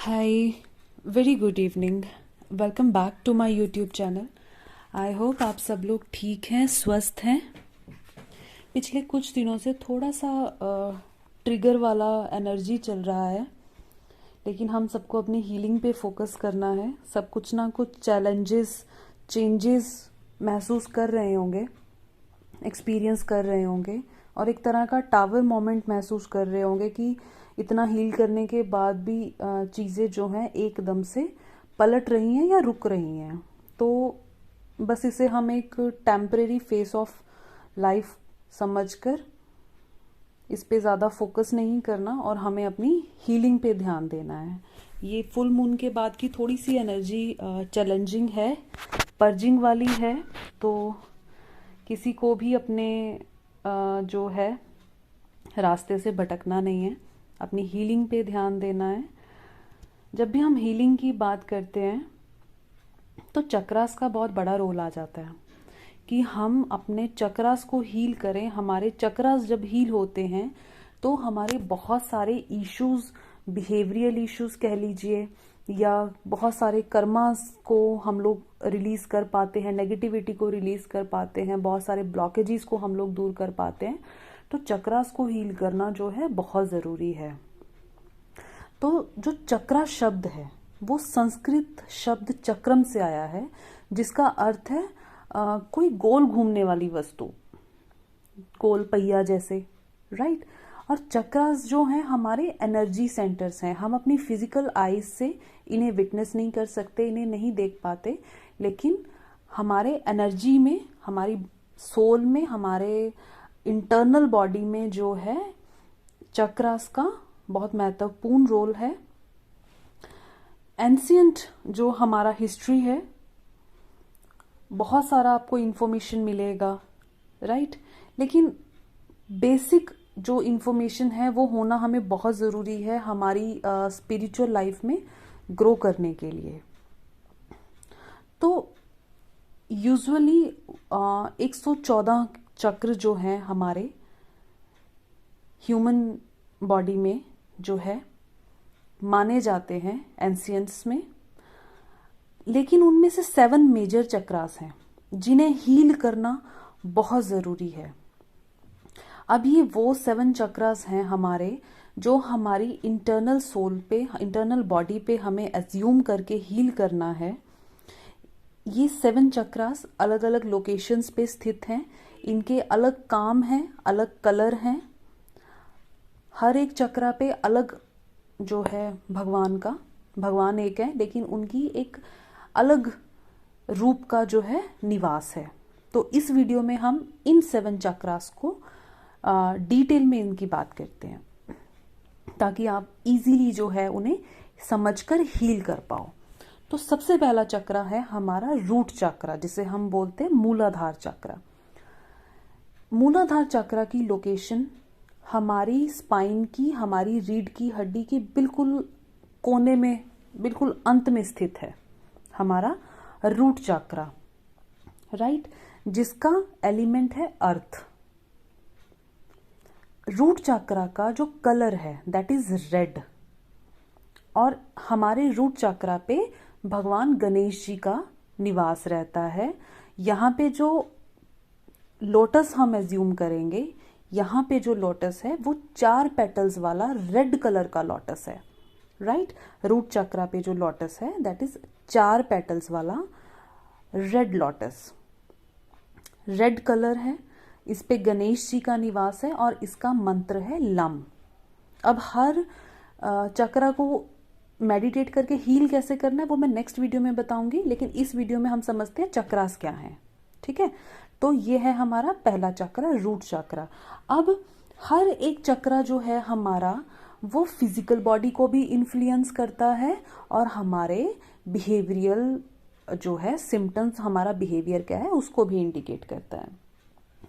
Hi, very good evening. Welcome back to my YouTube channel. I hope आप सब लोग ठीक हैं, स्वस्थ हैं। पिछले कुछ दिनों से थोड़ा सा ट्रिगर वाला एनर्जी चल रहा है, लेकिन हम सबको अपनी हीलिंग पे फोकस करना है। सब कुछ ना कुछ चैलेंजेस, चेंजेस महसूस कर रहे होंगे, एक्सपीरियंस कर रहे होंगे और एक तरह का टावर मोमेंट महसूस कर रहे होंगे कि इतना हील करने के बाद भी चीज़ें जो हैं एकदम से पलट रही हैं या रुक रही हैं। तो बस इसे हम एक टेम्परेरी फेस ऑफ लाइफ समझकर इस पे ज़्यादा फोकस नहीं करना और हमें अपनी हीलिंग पे ध्यान देना है। ये फुल मून के बाद की थोड़ी सी एनर्जी चैलेंजिंग है, पर्जिंग वाली है। तो किसी को भी अपने जो है रास्ते से भटकना नहीं है, अपनी हीलिंग पे ध्यान देना है। जब भी हम हीलिंग की बात करते हैं तो चक्रास का बहुत बड़ा रोल आ जाता है कि हम अपने चक्रास को हील करें। हमारे चक्रास जब हील होते हैं तो हमारे बहुत सारे इश्यूज, बिहेवियरल इश्यूज कह लीजिए, या बहुत सारे कर्मास को हम लोग रिलीज कर पाते हैं, नेगेटिविटी को रिलीज कर पाते हैं, बहुत सारे ब्लॉकेजेस को हम लोग दूर कर पाते हैं। तो चक्रास को हील करना जो है बहुत ज़रूरी है। तो जो चक्रा शब्द है वो संस्कृत शब्द चक्रम से आया है, जिसका अर्थ है कोई गोल घूमने वाली वस्तु, गोल पहिया जैसे, राइट। और चक्रास जो हैं हमारे एनर्जी सेंटर्स हैं। हम अपनी फिजिकल आईज से इन्हें विटनेस नहीं कर सकते, इन्हें नहीं देख पाते, लेकिन हमारे एनर्जी में, हमारी सोल में, हमारे इंटरनल बॉडी में जो है चक्रास का बहुत महत्वपूर्ण रोल है। एंशियंट जो हमारा हिस्ट्री है, बहुत सारा आपको इंफॉर्मेशन मिलेगा, राइट। लेकिन बेसिक जो इंफॉर्मेशन है वो होना हमें बहुत ज़रूरी है हमारी स्पिरिचुअल लाइफ में ग्रो करने के लिए। तो यूजुअली 114 चक्र जो हैं हमारे ह्यूमन बॉडी में जो है माने जाते हैं एंशियंट्स में, लेकिन उनमें से 7 मेजर चक्रास हैं जिन्हें हील करना बहुत ज़रूरी है। अब ये वो 7 चक्रास हैं हमारे, जो हमारी इंटरनल सोल पे, इंटरनल बॉडी पे हमें एज्यूम करके हील करना है। ये 7 चक्रास अलग अलग लोकेशंस पे स्थित हैं, इनके अलग काम हैं, अलग कलर हैं। हर एक चक्रा पे अलग जो है भगवान एक है, लेकिन उनकी एक अलग रूप का जो है निवास है। तो इस वीडियो में हम इन 7 चक्रास को डिटेल में इनकी बात करते हैं, ताकि आप इजीली जो है उन्हें समझकर हील कर पाओ। तो सबसे पहला चक्र है हमारा रूट चक्र, जिसे हम बोलते हैं मूलाधार चक्र। मूलाधार चक्र की लोकेशन हमारी स्पाइन की, हमारी रीढ़ की हड्डी की बिल्कुल कोने में, बिल्कुल अंत में स्थित है हमारा रूट चक्र, राइट, जिसका एलिमेंट है अर्थ। रूट चक्र का जो कलर है दैट इज रेड, और हमारे रूट चक्र पे भगवान गणेश जी का निवास रहता है। यहाँ पे जो लोटस हम एज्यूम करेंगे, यहाँ पे जो लोटस है वो 4 पेटल्स वाला रेड कलर का लोटस है, राइट। रूट चक्र पे जो लोटस है दैट इज 4 पेटल्स वाला रेड लोटस, रेड कलर है। इस पे गणेश जी का निवास है और इसका मंत्र है लम। अब हर चक्र को मेडिटेट करके हील कैसे करना है वो मैं नेक्स्ट वीडियो में बताऊंगी, लेकिन इस वीडियो में हम समझते हैं चक्रास क्या हैं, ठीक है। तो ये है हमारा पहला चक्र, रूट चक्र। अब हर एक चक्र जो है हमारा वो फिजिकल बॉडी को भी इन्फ्लुएंस करता है और हमारे बिहेवियरल जो है सिम्टम्स, हमारा बिहेवियर क्या है उसको भी इंडिकेट करता है,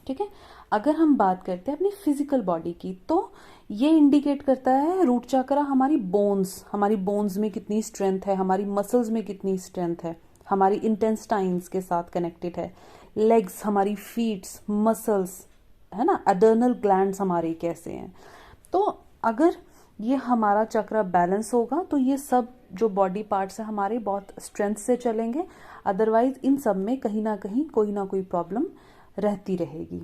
ठीक है। अगर हम बात करते हैं अपनी फिजिकल बॉडी की, तो ये इंडिकेट करता है रूट चक्र हमारी बोन्स में कितनी स्ट्रेंथ है, हमारी मसल्स में कितनी स्ट्रेंथ है, हमारी इंटेस्टाइन्स के साथ कनेक्टेड है, लेग्स, हमारी फीट्स, मसल्स, है ना, एडर्नल ग्लैंड्स हमारे कैसे हैं। तो अगर ये हमारा चक्र बैलेंस होगा तो ये सब जो बॉडी पार्ट्स है हमारे बहुत स्ट्रेंथ से चलेंगे। अदरवाइज इन सब में कहीं ना कहीं कोई ना कोई प्रॉब्लम रहती रहेगी।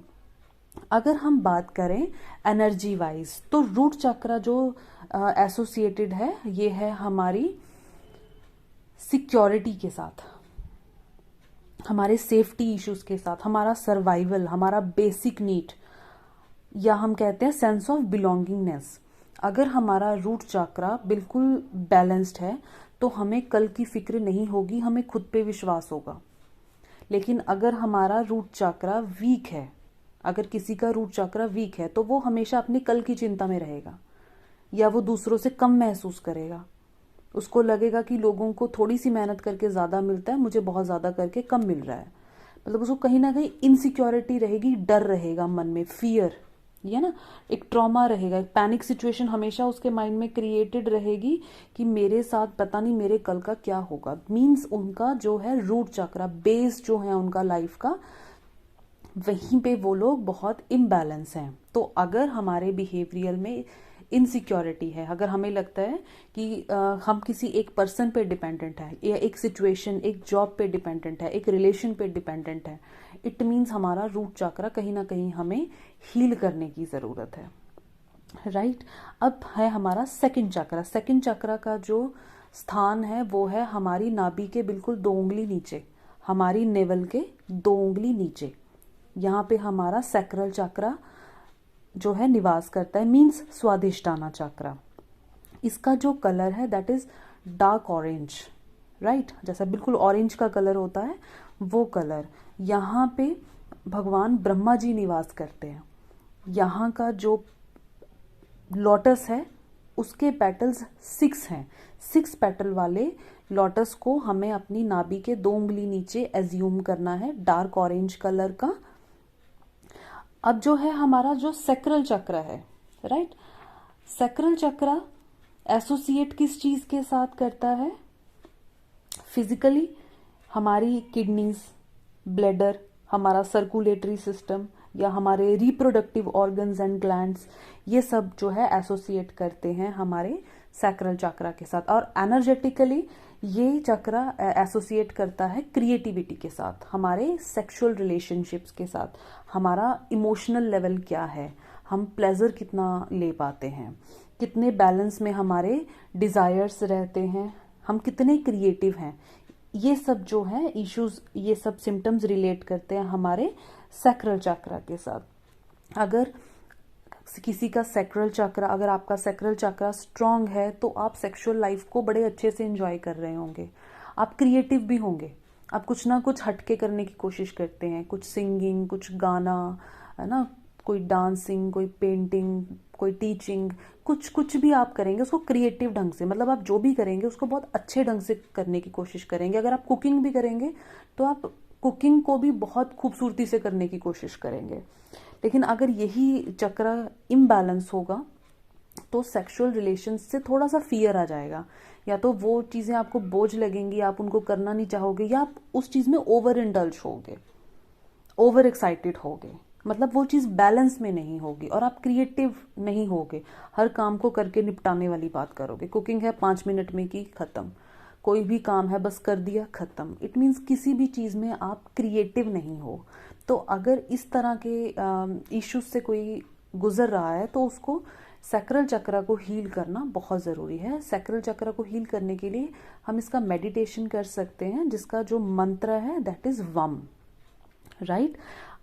अगर हम बात करें एनर्जी वाइज तो रूट चक्र जो एसोसिएटेड है ये है हमारी सिक्योरिटी के साथ, हमारे सेफ्टी इश्यूज के साथ, हमारा सर्वाइवल, हमारा बेसिक नीड, या हम कहते हैं सेंस ऑफ बिलोंगिंगनेस। अगर हमारा रूट चक्रा बिल्कुल बैलेंस्ड है तो हमें कल की फिक्र नहीं होगी, हमें खुद पे विश्वास होगा। लेकिन अगर हमारा रूट चक्रा वीक है, अगर किसी का रूट चक्रा वीक है तो वो हमेशा अपनी कल की चिंता में रहेगा, या वो दूसरों से कम महसूस करेगा। उसको लगेगा कि लोगों को थोड़ी सी मेहनत करके ज़्यादा मिलता है, मुझे बहुत ज़्यादा करके कम मिल रहा है। मतलब उसको कहीं ना कहीं इनसिक्योरिटी रहेगी, डर रहेगा मन में, फियर, ये ना एक ट्रॉमा रहेगा, एक पैनिक सिचुएशन हमेशा उसके माइंड में क्रिएटेड रहेगी कि मेरे साथ पता नहीं मेरे कल का क्या होगा। मीन्स उनका जो है रूट चक्रा, बेस जो है उनका लाइफ का, वहीं पे वो लोग बहुत इम्बैलेंस हैं। तो अगर हमारे बिहेवियर में इनसिक्योरिटी है, अगर हमें लगता है कि हम किसी एक पर्सन पे डिपेंडेंट है, या एक सिचुएशन, एक जॉब पे डिपेंडेंट है, एक रिलेशन पे डिपेंडेंट है, इट मीन्स हमारा रूट चक्र कहीं ना कहीं हमें हील करने की ज़रूरत है। राइट। अब है हमारा सेकंड चक्र। सेकंड चक्र का जो स्थान है वो है हमारी नाभि के बिल्कुल 2 उंगली नीचे, हमारी नेवल के 2 उंगली नीचे। यहाँ पे हमारा सैक्रल चक्र जो है निवास करता है, मीन्स स्वादिष्टाना चक्र। इसका जो कलर है that is dark orange. Right, जैसा बिल्कुल ऑरेंज का कलर होता है वो कलर। यहाँ पे भगवान ब्रह्मा जी निवास करते हैं। यहाँ का जो लोटस है उसके पेटल्स 6 हैं। 6 पेटल वाले लोटस को हमें अपनी नाभि के 2 उंगली नीचे एज्यूम करना है, डार्क ऑरेंज कलर का। अब जो है हमारा जो सैक्रल चक्र है, राइट, सैक्रल चक्र एसोसिएट किस चीज के साथ करता है? फिजिकली हमारी किडनीज, ब्लैडर, हमारा सर्कुलेटरी सिस्टम, या हमारे रिप्रोडक्टिव ऑर्गन्स एंड ग्लैंड्स, ये सब जो है एसोसिएट करते हैं हमारे सैक्रल चक्र के साथ। और एनर्जेटिकली ये चक्र एसोसिएट करता है क्रिएटिविटी के साथ, हमारे सेक्सुअल रिलेशनशिप्स के साथ, हमारा इमोशनल लेवल क्या है, हम प्लेजर कितना ले पाते हैं, कितने बैलेंस में हमारे डिजायर्स रहते हैं, हम कितने क्रिएटिव हैं। ये सब जो है इश्यूज, ये सब सिम्टम्स रिलेट करते हैं हमारे सैक्रल चक्र के साथ। अगर किसी का सैक्रल चक्र, अगर आपका सैक्रल चक्र स्ट्रांग है तो आप सेक्सुअल लाइफ को बड़े अच्छे से एंजॉय कर रहे होंगे, आप क्रिएटिव भी होंगे, आप कुछ ना कुछ हटके करने की कोशिश करते हैं, कुछ सिंगिंग, कुछ गाना, है ना, कोई डांसिंग, कोई पेंटिंग, कोई टीचिंग, कुछ भी आप करेंगे उसको क्रिएटिव ढंग से, मतलब आप जो भी करेंगे उसको बहुत अच्छे ढंग से करने की कोशिश करेंगे। अगर आप कुकिंग भी करेंगे तो आप कुकिंग को भी बहुत खूबसूरती से करने की कोशिश करेंगे। लेकिन अगर यही चक्र इम्बैलेंस होगा तो सेक्सुअल रिलेशंस से थोड़ा सा फियर आ जाएगा, या तो वो चीज़ें आपको बोझ लगेंगी, आप उनको करना नहीं चाहोगे, या आप उस चीज़ में ओवर इंडल्ज होगे, ओवर एक्साइटेड होगे, मतलब वो चीज़ बैलेंस में नहीं होगी और आप क्रिएटिव नहीं होगे, हर काम को करके निपटाने वाली बात करोगे। कुकिंग है 5 मिनट में की खत्म, कोई भी काम है बस कर दिया खत्म। इट मीन्स किसी भी चीज़ में आप क्रिएटिव नहीं हो। तो अगर इस तरह के इश्यूज से कोई गुजर रहा है तो उसको सैक्रल चक्र को हील करना बहुत ज़रूरी है। सैक्रल चक्र को हील करने के लिए हम इसका मेडिटेशन कर सकते हैं, जिसका जो मंत्र है दैट इज़ वम। राइट।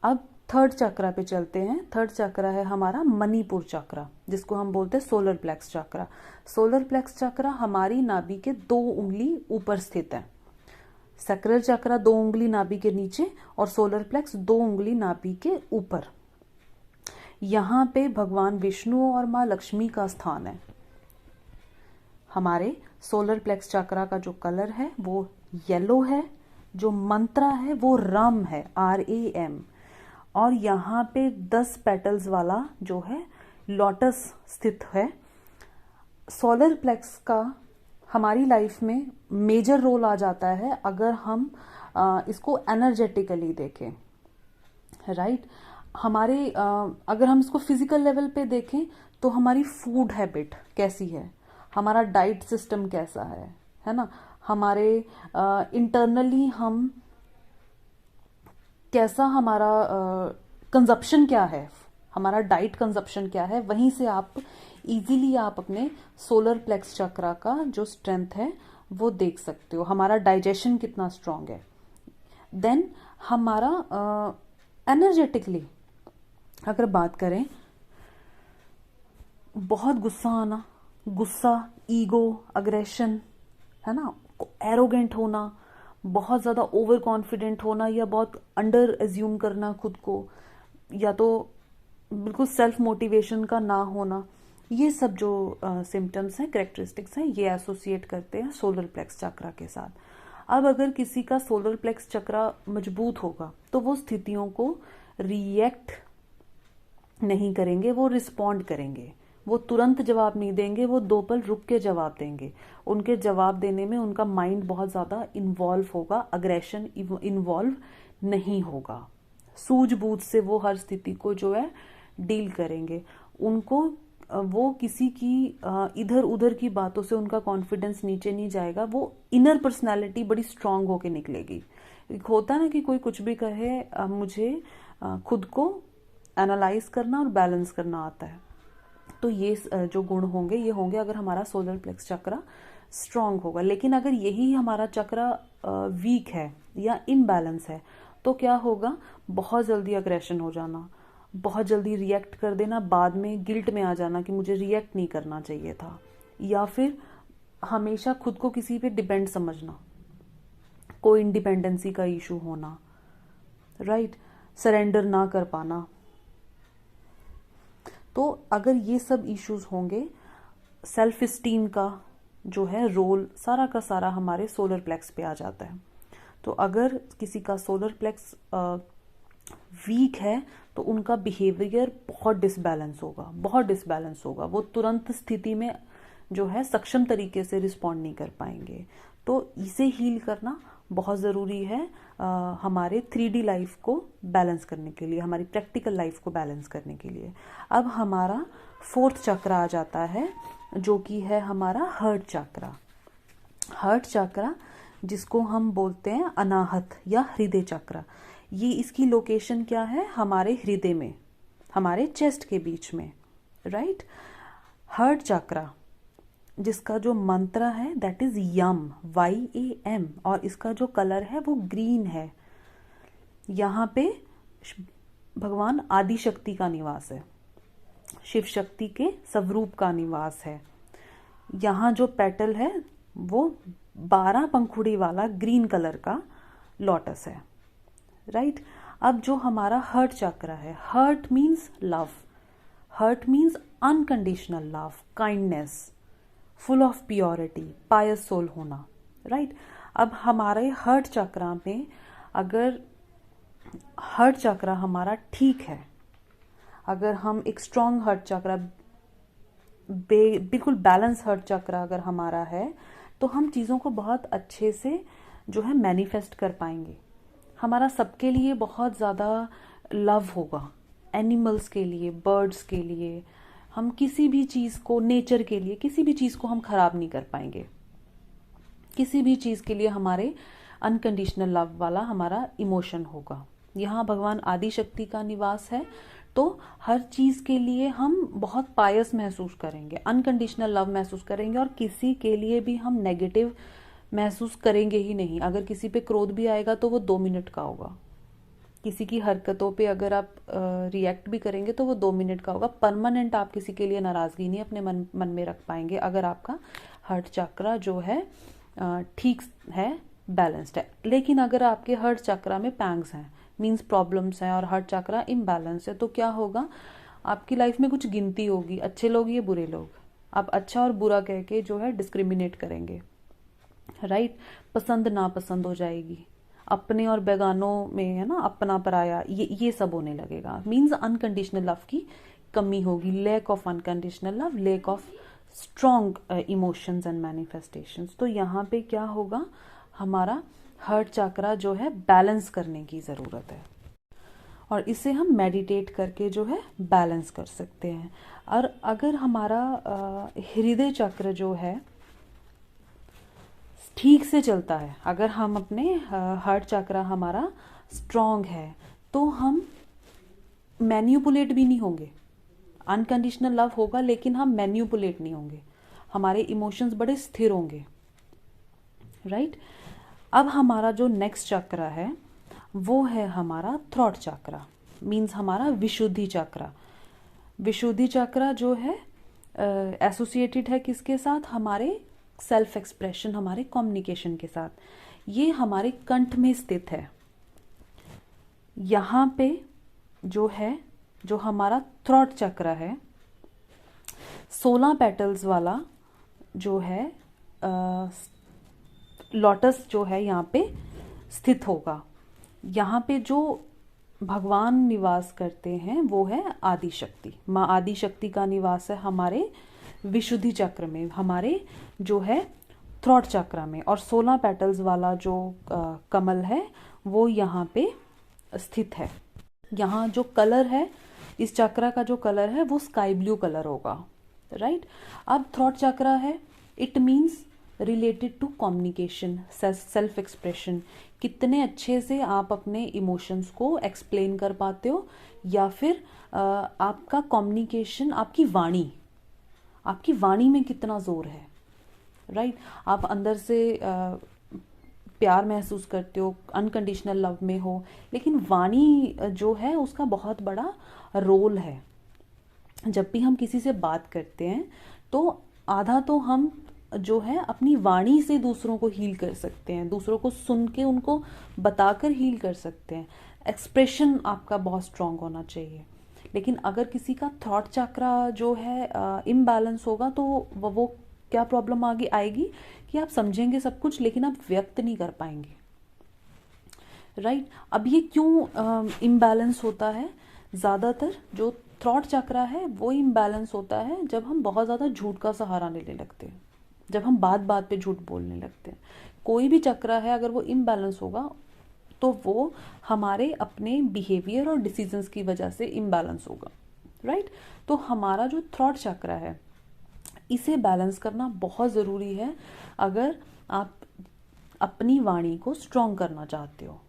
अब थर्ड चक्र पे चलते हैं। थर्ड चक्र है हमारा मणिपुर चक्र, जिसको हम बोलते हैं सोलर प्लेक्स चक्र। सोलर प्लेक्स चक्र हमारी नाभि के 2 उंगली ऊपर स्थित है। सैक्रल चक्र 2 उंगली नाभि के नीचे और सोलर प्लेक्स 2 उंगली नाभि के ऊपर। यहाँ पे भगवान विष्णु और माँ लक्ष्मी का स्थान है। हमारे सोलर प्लेक्स चक्र का जो कलर है वो येलो है, जो मंत्र है वो राम है, RAM। और यहाँ पे 10 पेटल्स वाला जो है लोटस स्थित है। सोलर प्लेक्स का हमारी लाइफ में मेजर रोल आ जाता है अगर हम इसको एनर्जेटिकली देखें। राइट। हमारे अगर हम इसको फिजिकल लेवल पे देखें तो हमारी फूड हैबिट कैसी है, हमारा डाइट सिस्टम कैसा है ना, हमारे इंटरनली हम कैसा, हमारा कंजप्शन क्या है, हमारा डाइट कंजप्शन क्या है, वहीं से आप इजीली आप अपने सोलर प्लेक्स चक्रा का जो स्ट्रेंथ है वो देख सकते हो, हमारा डाइजेशन कितना स्ट्रांग है। देन हमारा एनर्जेटिकली अगर बात करें, बहुत गुस्सा आना, गुस्सा, ईगो, अग्रेशन, है ना, एरोगेंट होना, बहुत ज़्यादा ओवर कॉन्फिडेंट होना या बहुत अंडर एज्यूम करना खुद को, या तो बिल्कुल सेल्फ मोटिवेशन का ना होना, ये सब जो सिम्टम्स हैं, कैरेक्टरिस्टिक्स हैं, ये एसोसिएट करते हैं सोलर प्लेक्स चक्रा के साथ। अब अगर किसी का सोलर प्लेक्स चक्रा मजबूत होगा तो वो स्थितियों को रिएक्ट नहीं करेंगे, वो रिस्पॉन्ड करेंगे, वो तुरंत जवाब नहीं देंगे, वो 2 पल रुक के जवाब देंगे। उनके जवाब देने में उनका माइंड बहुत ज़्यादा इन्वॉल्व होगा, अग्रेशन इन्वॉल्व नहीं होगा। सूझबूझ से वो हर स्थिति को जो है डील करेंगे। उनको वो किसी की इधर उधर की बातों से उनका कॉन्फिडेंस नीचे नहीं जाएगा, वो इनर पर्सनैलिटी बड़ी स्ट्रांग होके निकलेगी। एक होता है ना कि कोई कुछ भी कहे, मुझे खुद को एनालाइज करना और बैलेंस करना आता है, तो ये जो गुण होंगे ये होंगे अगर हमारा सोलर प्लेक्स चक्रा स्ट्रांग होगा। लेकिन अगर यही हमारा चक्रा वीक है या इम्बैलेंस है तो क्या होगा, बहुत जल्दी अग्रेशन हो जाना, बहुत जल्दी रिएक्ट कर देना, बाद में गिल्ट में आ जाना कि मुझे रिएक्ट नहीं करना चाहिए था, या फिर हमेशा खुद को किसी पे डिपेंड समझना, कोई इंडिपेंडेंसी का इशू होना, राइट, सरेंडर ना कर पाना। तो अगर ये सब इश्यूज होंगे, सेल्फ स्टीम का जो है रोल सारा का सारा हमारे सोलर प्लेक्स पे आ जाता है। तो अगर किसी का सोलर प्लेक्स वीक है तो उनका बिहेवियर बहुत डिसबैलेंस होगा, बहुत डिसबैलेंस होगा, वो तुरंत स्थिति में जो है सक्षम तरीके से रिस्पॉन्ड नहीं कर पाएंगे। तो इसे हील करना बहुत ज़रूरी है हमारे 3D लाइफ को बैलेंस करने के लिए, हमारी प्रैक्टिकल लाइफ को बैलेंस करने के लिए। अब हमारा 4th चक्रा आ जाता है जो कि है हमारा हार्ट चक्रा। हार्ट चक्रा जिसको हम बोलते हैं अनाहत या हृदय चक्र, ये इसकी लोकेशन क्या है, हमारे हृदय में, हमारे चेस्ट के बीच में, राइट। हार्ट चक्रा जिसका जो मंत्र है दैट इज यम, YAM, और इसका जो कलर है वो ग्रीन है। यहाँ पे भगवान आदि शक्ति का निवास है, शिव शक्ति के स्वरूप का निवास है। यहाँ जो पेटल है वो 12 पंखुड़ी वाला ग्रीन कलर का लोटस है, राइट। अब जो हमारा हार्ट चक्र है, heart means love, heart means unconditional love, kindness, full of purity, pious soul होना, राइट। अब हमारे हार्ट चक्र में अगर हार्ट चक्र हमारा ठीक है, अगर हम एक स्ट्रॉन्ग हार्ट चक्र, बिल्कुल बैलेंस हार्ट चक्र अगर हमारा है तो हम चीज़ों को बहुत अच्छे से जो है मैनिफेस्ट कर पाएंगे। हमारा सबके लिए बहुत ज़्यादा लव होगा, एनिमल्स के लिए, बर्ड्स के लिए, हम किसी भी चीज़ को, नेचर के लिए किसी भी चीज़ को हम खराब नहीं कर पाएंगे। किसी भी चीज़ के लिए हमारे अनकंडीशनल लव वाला हमारा इमोशन होगा। यहाँ भगवान आदि शक्ति का निवास है तो हर चीज़ के लिए हम बहुत पायस महसूस करेंगे, अनकंडीशनल लव महसूस करेंगे, और किसी के लिए भी हम नेगेटिव महसूस करेंगे ही नहीं। अगर किसी पे क्रोध भी आएगा तो वो 2 मिनट का होगा, किसी की हरकतों पे अगर आप रिएक्ट भी करेंगे तो वो 2 मिनट का होगा। परमानेंट आप किसी के लिए नाराज़गी नहीं अपने मन में रख पाएंगे अगर आपका हार्ट चक्रा जो है ठीक है, बैलेंस्ड है। लेकिन अगर आपके हार्ट चक्रा में पैंग्स हैं, मीन्स प्रॉब्लम्स हैं, और हार्ट चक्रा इम्बैलेंस है, तो क्या होगा, आपकी लाइफ में कुछ गिनती होगी, अच्छे लोग या बुरे लोग, आप अच्छा और बुरा कह के जो है डिस्क्रिमिनेट करेंगे, राइट। पसंद नापसंद हो जाएगी, अपने और बेगानों में है ना, अपना पराया, ये सब होने लगेगा। मीन्स अनकंडीशनल लव की कमी होगी, lack of unconditional love, lack of strong emotions and manifestations. तो यहाँ पे क्या होगा, हमारा हार्ट चक्रा जो है बैलेंस करने की ज़रूरत है। और इसे हम मेडिटेट करके जो है बैलेंस कर सकते हैं। और अगर हमारा हृदय चक्र जो है ठीक से चलता है, अगर हम अपने हार्ट चक्र हमारा स्ट्रॉन्ग है, तो हम मैन्युपुलेट भी नहीं होंगे। अनकंडीशनल लव होगा लेकिन हम मैन्युपुलेट नहीं होंगे, हमारे इमोशंस बड़े स्थिर होंगे, राइट। अब हमारा जो नेक्स्ट चक्र है वो है हमारा थ्रॉट चक्र, मीन्स हमारा विशुद्धि चक्र। विशुद्धि चक्र जो है एसोसिएटेड है किसके साथ? हमारे सेल्फ एक्सप्रेशन, हमारे कम्युनिकेशन के साथ। ये हमारे कंठ में स्थित है। यहाँ पे जो है, जो हमारा थ्रॉट चक्र है, 16 पेटल्स वाला जो है लोटस जो है यहाँ पे स्थित होगा। यहाँ पे जो भगवान निवास करते हैं वो है आदि शक्ति। माँ आदि शक्ति का निवास है हमारे विशुद्धि चक्र में, हमारे जो है थ्रॉट चक्र में। और 16 पेटल्स वाला जो कमल है वो यहाँ पे स्थित है। यहाँ जो कलर है, इस चक्र का जो कलर है वो स्काई ब्लू कलर होगा, राइट। अब थ्रॉट चक्र है, it means related to communication, self expression. कितने अच्छे से आप अपने इमोशंस को एक्सप्लेन कर पाते हो, या फिर आपका कम्युनिकेशन, आपकी वाणी में कितना जोर है, राइट। आप अंदर से प्यार महसूस करते हो, अनकंडीशनल लव में हो, लेकिन वाणी जो है उसका बहुत बड़ा रोल है। जब भी हम किसी से बात करते हैं तो आधा तो हम जो है अपनी वाणी से दूसरों को हील कर सकते हैं, दूसरों को सुन के उनको बताकर हील कर सकते हैं। एक्सप्रेशन आपका बहुत स्ट्रांग होना चाहिए। लेकिन अगर किसी का थॉट चक्र जो है इम्बैलेंस होगा तो वो क्या प्रॉब्लम आगे आएगी कि आप समझेंगे सब कुछ लेकिन आप व्यक्त नहीं कर पाएंगे, राइट। अब ये क्यों इम्बैलेंस होता है? ज़्यादातर जो थॉट चक्र है वो इम्बैलेंस होता है जब हम बहुत ज़्यादा झूठ का सहारा लेने लगते हैं, जब हम बात बात पे झूठ बोलने लगते हैं। कोई भी चक्र है अगर वो इम्बैलेंस होगा तो वो हमारे अपने बिहेवियर और डिसीजंस की वजह से इम्बैलेंस होगा, राइट। तो हमारा जो थॉट चक्र है इसे बैलेंस करना बहुत ज़रूरी है अगर आप अपनी वाणी को स्ट्रॉन्ग करना चाहते हो।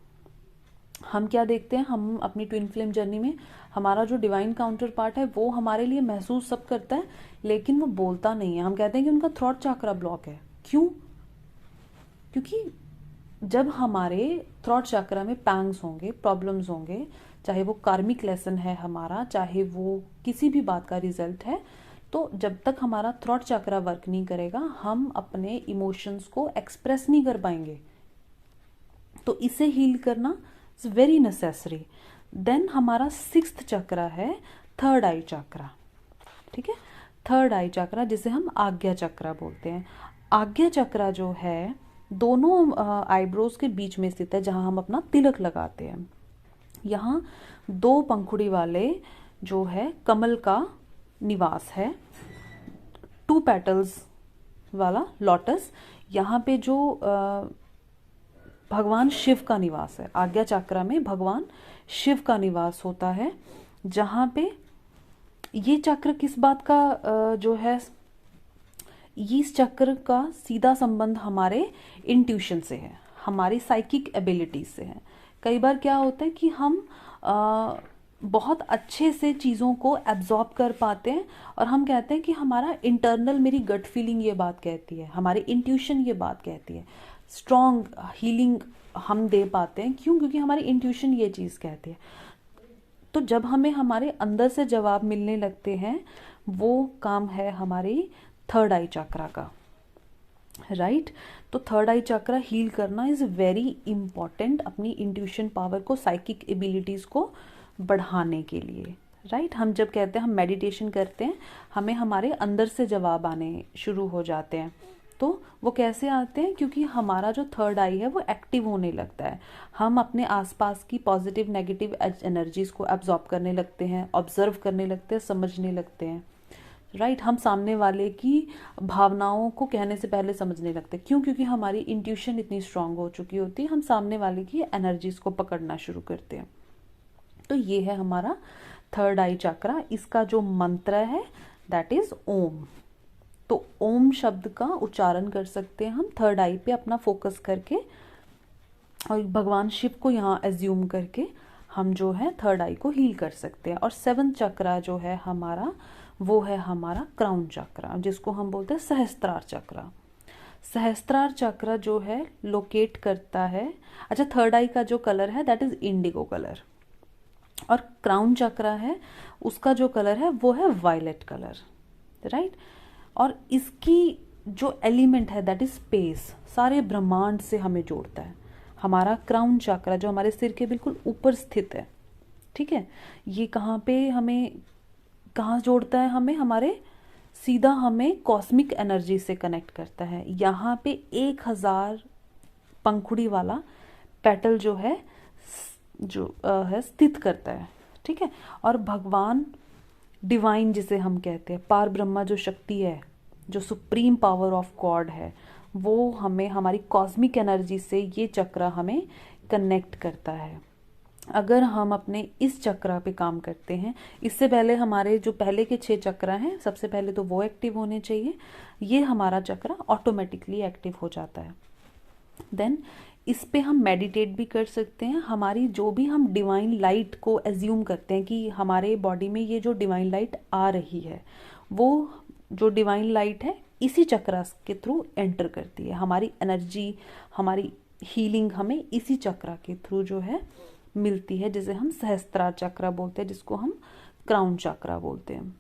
हम क्या देखते हैं, हम अपनी ट्विन फ्लेम जर्नी में हमारा जो डिवाइन काउंटर पार्ट है वो हमारे लिए महसूस सब करता है लेकिन वो बोलता नहीं है। हम कहते हैं कि उनका थ्रॉट चक्र ब्लॉक है। क्यों? क्योंकि जब हमारे थ्रॉट चक्र में पैंग्स होंगे, प्रॉब्लम्स होंगे, चाहे वो कार्मिक लेसन है हमारा, चाहे वो किसी भी बात का रिजल्ट है, तो जब तक हमारा थ्रॉट चक्र वर्क नहीं करेगा हम अपने इमोशंस को एक्सप्रेस नहीं कर पाएंगे। तो इसे हील करना इज वेरी नेसेसरी। देन हमारा 6th चक्र है थर्ड आई चक्र, ठीक है। थर्ड आई चक्र जिसे हम आज्ञा चक्र बोलते हैं। आज्ञा चक्र जो है दोनों आईब्रोज के बीच में स्थित है, जहां हम अपना तिलक लगाते हैं। यहाँ 2 पंखुड़ी वाले जो है कमल का निवास है, 2 पेटल्स वाला लोटस। यहाँ पे जो भगवान शिव का निवास है, आज्ञा चक्र में भगवान शिव का निवास होता है। जहाँ पे ये चक्र किस बात का जो है, इस चक्र का सीधा संबंध हमारे इंट्यूशन से है, हमारी साइकिक एबिलिटीज से है। कई बार क्या होता है कि हम बहुत अच्छे से चीज़ों को एब्जॉर्ब कर पाते हैं और हम कहते हैं कि हमारा इंटरनल, मेरी गट फीलिंग ये बात कहती है, हमारी इंट्यूशन ये बात कहती है। स्ट्रॉन्ग हीलिंग हम दे पाते हैं। क्यों? क्योंकि हमारी इंट्यूशन ये चीज़ कहती है। तो जब हमें हमारे अंदर से जवाब मिलने लगते हैं वो काम है हमारी थर्ड आई चक्र का, राइट। तो थर्ड आई चक्र हील करना इज़ वेरी इम्पॉर्टेंट अपनी इंट्यूशन पावर को, साइकिक एबिलिटीज़ को बढ़ाने के लिए, राइट। हम जब कहते हैं हम मेडिटेशन करते हैं, हमें हमारे अंदर से जवाब आने शुरू हो जाते हैं। तो वो कैसे आते हैं? क्योंकि हमारा जो थर्ड आई है वो एक्टिव होने लगता है। हम अपने आसपास की पॉजिटिव नेगेटिव एनर्जीज को एब्जॉर्ब करने लगते हैं, ऑब्जर्व करने लगते हैं, समझने लगते हैं, राइट। हम सामने वाले की भावनाओं को कहने से पहले समझने लगते हैं। क्यों? क्योंकि हमारी इंट्यूशन इतनी स्ट्रांग हो चुकी होती है, हम सामने वाले की एनर्जीज को पकड़ना शुरू करते हैं। तो ये है हमारा थर्ड आई चक्रा। इसका जो मंत्र है दैट इज ओम। तो ओम शब्द का उच्चारण कर सकते हैं हम थर्ड आई पे अपना फोकस करके, और भगवान शिव को यहाँ एज्यूम करके हम जो है थर्ड आई को हील कर सकते हैं। और सेवंथ चक्रा जो है हमारा, वो है हमारा क्राउन चक्रा, जिसको हम बोलते हैं सहस्त्रार चक्रा। सहस्त्रार चक्र जो है लोकेट करता है, अच्छा थर्ड आई का जो कलर है दैट इज इंडिगो कलर, और क्राउन चक्र है उसका जो कलर है वो है वायलेट कलर, राइट। और इसकी जो एलिमेंट है दैट इज स्पेस, सारे ब्रह्मांड से हमें जोड़ता है। हमारा क्राउन चक्र जो हमारे सिर के बिल्कुल ऊपर स्थित है, ठीक है, ये कहाँ पे हमें, कहाँ जोड़ता है हमें, हमारे सीधा हमें कॉस्मिक एनर्जी से कनेक्ट करता है। यहाँ पे 1000 पंखुड़ी वाला पेटल जो है स्थित करता है, ठीक है। और भगवान डिवाइन जिसे हम कहते हैं, पार ब्रह्मा जो शक्ति है, जो सुप्रीम पावर ऑफ गॉड है, वो हमें हमारी कॉस्मिक एनर्जी से ये चक्र हमें कनेक्ट करता है। अगर हम अपने इस चक्र पे काम करते हैं, इससे पहले हमारे जो पहले के 6 चक्र हैं सबसे पहले तो वो एक्टिव होने चाहिए, ये हमारा चक्र ऑटोमेटिकली एक्टिव हो जाता है। देन इस पे हम मेडिटेट भी कर सकते हैं। हमारी जो भी हम डिवाइन लाइट को एज्यूम करते हैं कि हमारे बॉडी में ये जो डिवाइन लाइट आ रही है, वो जो डिवाइन लाइट है इसी चक्र के थ्रू एंटर करती है। हमारी एनर्जी, हमारी हीलिंग हमें इसी चक्र के थ्रू जो है मिलती है, जिसे हम सहस्त्रार चक्र बोलते हैं, जिसको हम क्राउन चक्र बोलते हैं,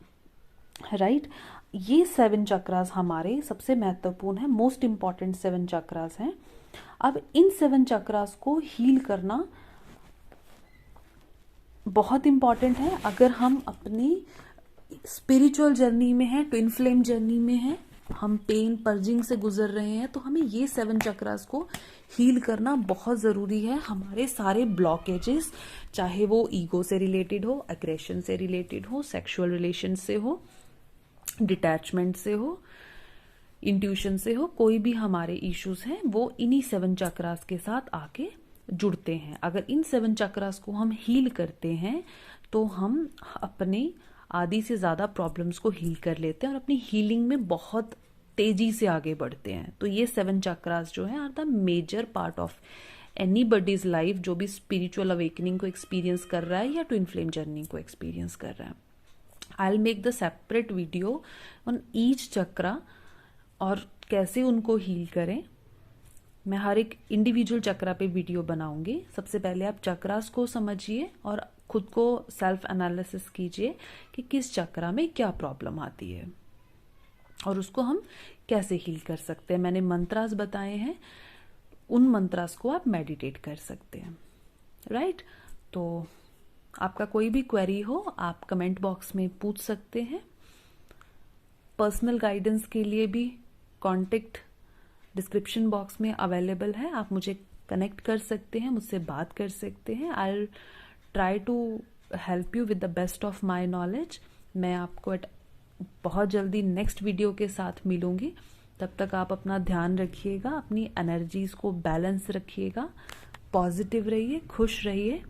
राइट। ये 7 चक्रास हमारे सबसे महत्वपूर्ण है, मोस्ट इंपॉर्टेंट 7 चक्रास हैं। अब इन 7 चक्रास को हील करना बहुत इंपॉर्टेंट है। अगर हम अपनी स्पिरिचुअल जर्नी में हैं, ट्विन फ्लेम जर्नी में हैं, हम पेन पर्जिंग से गुजर रहे हैं, तो हमें ये 7 चक्रास को हील करना बहुत ज़रूरी है। हमारे सारे ब्लॉकेजेस, चाहे वो ईगो से रिलेटेड हो, एग्रेशन से रिलेटेड हो, सेक्सुअल रिलेशन से हो, डिटैचमेंट से हो, इंट्यूशन से हो, कोई भी हमारे इश्यूज हैं वो इन्हीं 7 चक्रास के साथ आके जुड़ते हैं। अगर इन 7 चक्रास को हम हील करते हैं तो हम अपने आधी से ज़्यादा प्रॉब्लम्स को हील कर लेते हैं और अपनी हीलिंग में बहुत तेजी से आगे बढ़ते हैं। तो ये 7 चक्रास जो है are the major part of anybody's life, जो भी स्पिरिचुअल अवेकनिंग को एक्सपीरियंस कर रहा है या ट्विन फ्लेम जर्नी को एक्सपीरियंस कर रहा है। I will make the separate video on each chakra और कैसे उनको हील करें। मैं हर एक इंडिविजुअल चक्रा पे वीडियो बनाऊंगी। सबसे पहले आप चक्रास को समझिए और खुद को सेल्फ एनालिसिस कीजिए कि किस चक्रा में क्या प्रॉब्लम आती है और उसको हम कैसे हील कर सकते हैं। मैंने मंत्रास बताए हैं, उन मंत्रास को आप मेडिटेट कर सकते हैं, राइट। तो आपका कोई भी क्वेरी हो आप कमेंट बॉक्स में पूछ सकते हैं। पर्सनल गाइडेंस के लिए भी कॉन्टेक्ट डिस्क्रिप्शन बॉक्स में अवेलेबल है, आप मुझे कनेक्ट कर सकते हैं, मुझसे बात कर सकते हैं। I will try to help you with the best of my knowledge. मैं आपको बहुत जल्दी नेक्स्ट वीडियो के साथ मिलूंगी। तब तक आप अपना ध्यान रखिएगा, अपनी एनर्जीज को बैलेंस रखिएगा, पॉजिटिव रहिए, खुश रहिए।